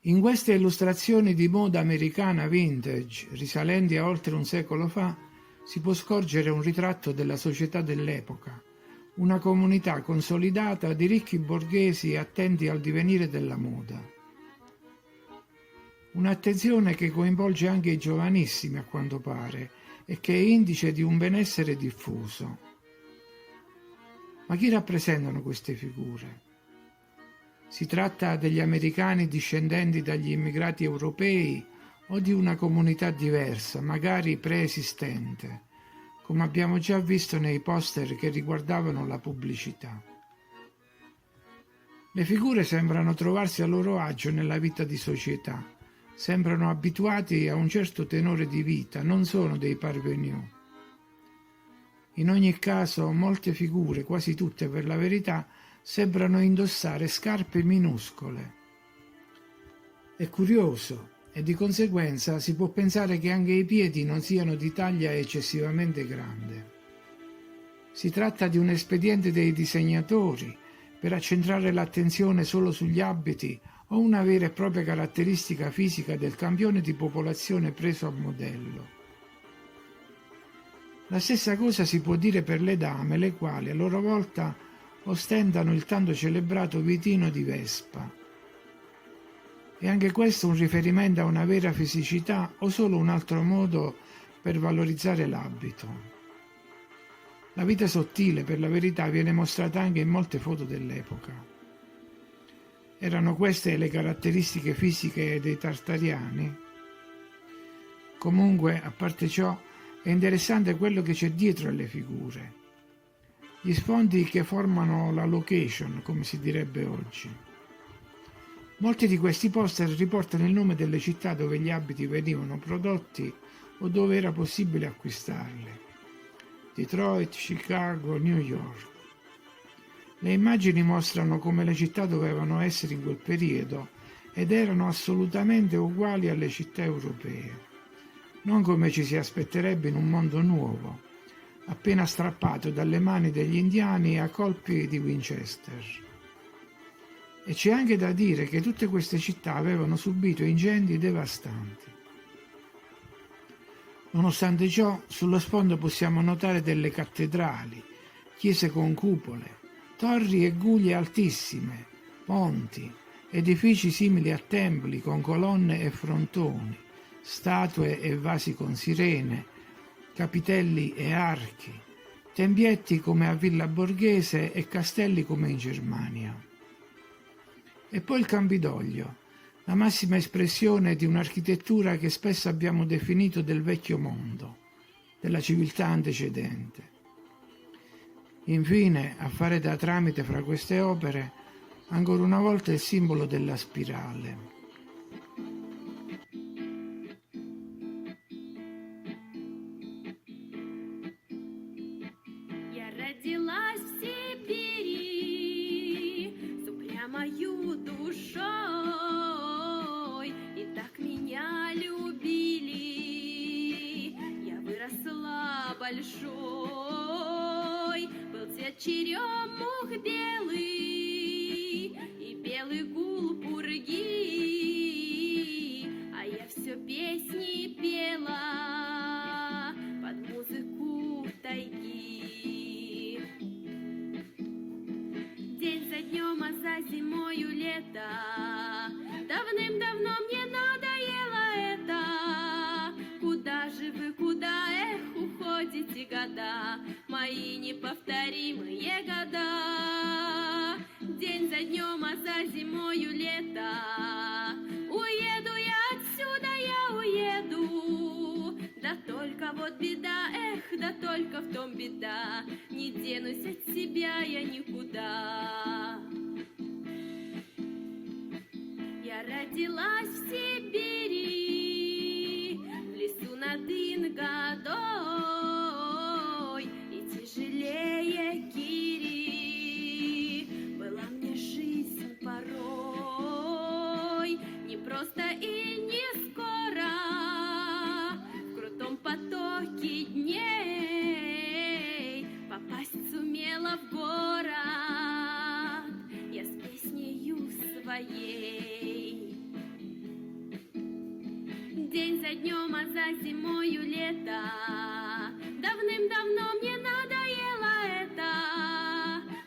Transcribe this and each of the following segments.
In queste illustrazioni di moda americana vintage, risalenti a oltre un secolo fa, si può scorgere un ritratto della società dell'epoca, una comunità consolidata di ricchi borghesi attenti al divenire della moda. Un'attenzione che coinvolge anche i giovanissimi, a quanto pare, e che è indice di un benessere diffuso. Ma chi rappresentano queste figure? Si tratta degli americani discendenti dagli immigrati europei o di una comunità diversa, magari preesistente, come abbiamo già visto nei poster che riguardavano la pubblicità. Le figure sembrano trovarsi a loro agio nella vita di società, sembrano abituati a un certo tenore di vita, non sono dei parvenu. In ogni caso, molte figure, quasi tutte per la verità, sembrano indossare scarpe minuscole. È curioso e di conseguenza si può pensare che anche i piedi non siano di taglia eccessivamente grande. Si tratta di un espediente dei disegnatori per accentrare l'attenzione solo sugli abiti o una vera e propria caratteristica fisica del campione di popolazione preso a modello. La stessa cosa si può dire per le dame, le quali a loro volta ostentano il tanto celebrato vitino di Vespa. E anche questo un riferimento a una vera fisicità o solo un altro modo per valorizzare l'abito? La vita sottile, per la verità, viene mostrata anche in molte foto dell'epoca. Erano queste le caratteristiche fisiche dei tartariani? Comunque, a parte ciò, è interessante quello che c'è dietro alle figure. Gli sfondi che formano la location, come si direbbe oggi. Molti di questi poster riportano il nome delle città dove gli abiti venivano prodotti o dove era possibile acquistarli. Detroit, Chicago, New York. Le immagini mostrano come le città dovevano essere in quel periodo ed erano assolutamente uguali alle città europee. Non come ci si aspetterebbe in un mondo nuovo, appena strappato dalle mani degli indiani a colpi di Winchester. E c'è anche da dire che tutte queste città avevano subito incendi devastanti. Nonostante ciò, sullo sfondo possiamo notare delle cattedrali, chiese con cupole, torri e guglie altissime, ponti, edifici simili a templi con colonne e frontoni, statue e vasi con sirene, capitelli e archi, tempietti come a Villa Borghese e castelli come in Germania. E poi il Campidoglio, la massima espressione di un'architettura che spesso abbiamo definito del vecchio mondo, della civiltà antecedente. Infine, a fare da tramite fra queste opere, ancora una volta il simbolo della spirale. Родилась в Сибири с упрямою душой, и так меня любили. Я выросла большой, был цвет черемух белый и белый гул пурги, а я все песни пела под музыку тайги. День за днем, а за зимою лето. Давным-давно мне надоело это. Куда же вы, куда, уходите года, мои неповторимые года. День за днем, а за зимою лето. Уеду я отсюда, я уеду. Да только вот беда, да только в том беда, не денусь от себя я никуда. Я родилась в Сибири, в лесу над Ингодой, и тяжелее гири была мне жизнь порой, не просто и не скоро, в крутом потоке дней попасть сумела в город я с песнею своей. за днем, а за зимою лето. Давным-давно мне надоело это.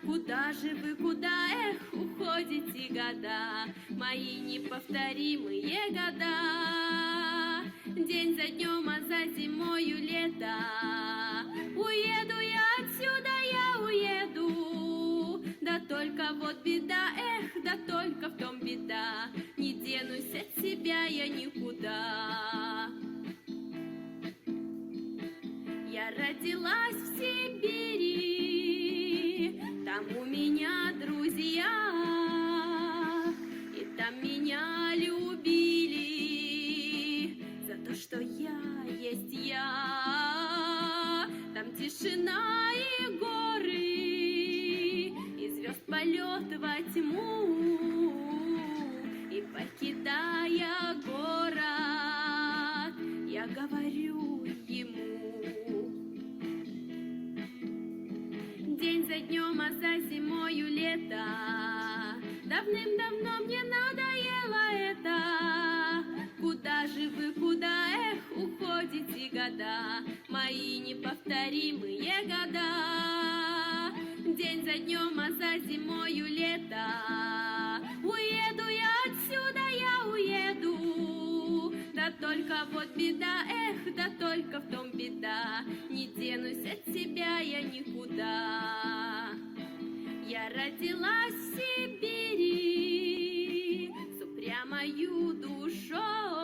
Куда же вы, куда, эх, уходите года, мои неповторимые года. День за днем, а за зимою лето. Уеду я отсюда, я уеду. Да только вот беда, эх, да только в том беда, не денусь от себя я никуда. Я родилась в Сибири, там у меня друзья, и там меня любили за то, что я есть я. Там тишина и горы, и звезд полет во тьму, и покидая город, я говорю ему. День за днем, а за зимою лето. Давным-давно мне надоело это. Куда же вы, куда, эх, уходите года, мои неповторимые года. День за днем, а за зимою лето. Уеду я отсюда, я уеду. Да только вот беда, эх, да только в том беда, не денусь от себя я никуда. Я родилась в Сибири с упрямою душой.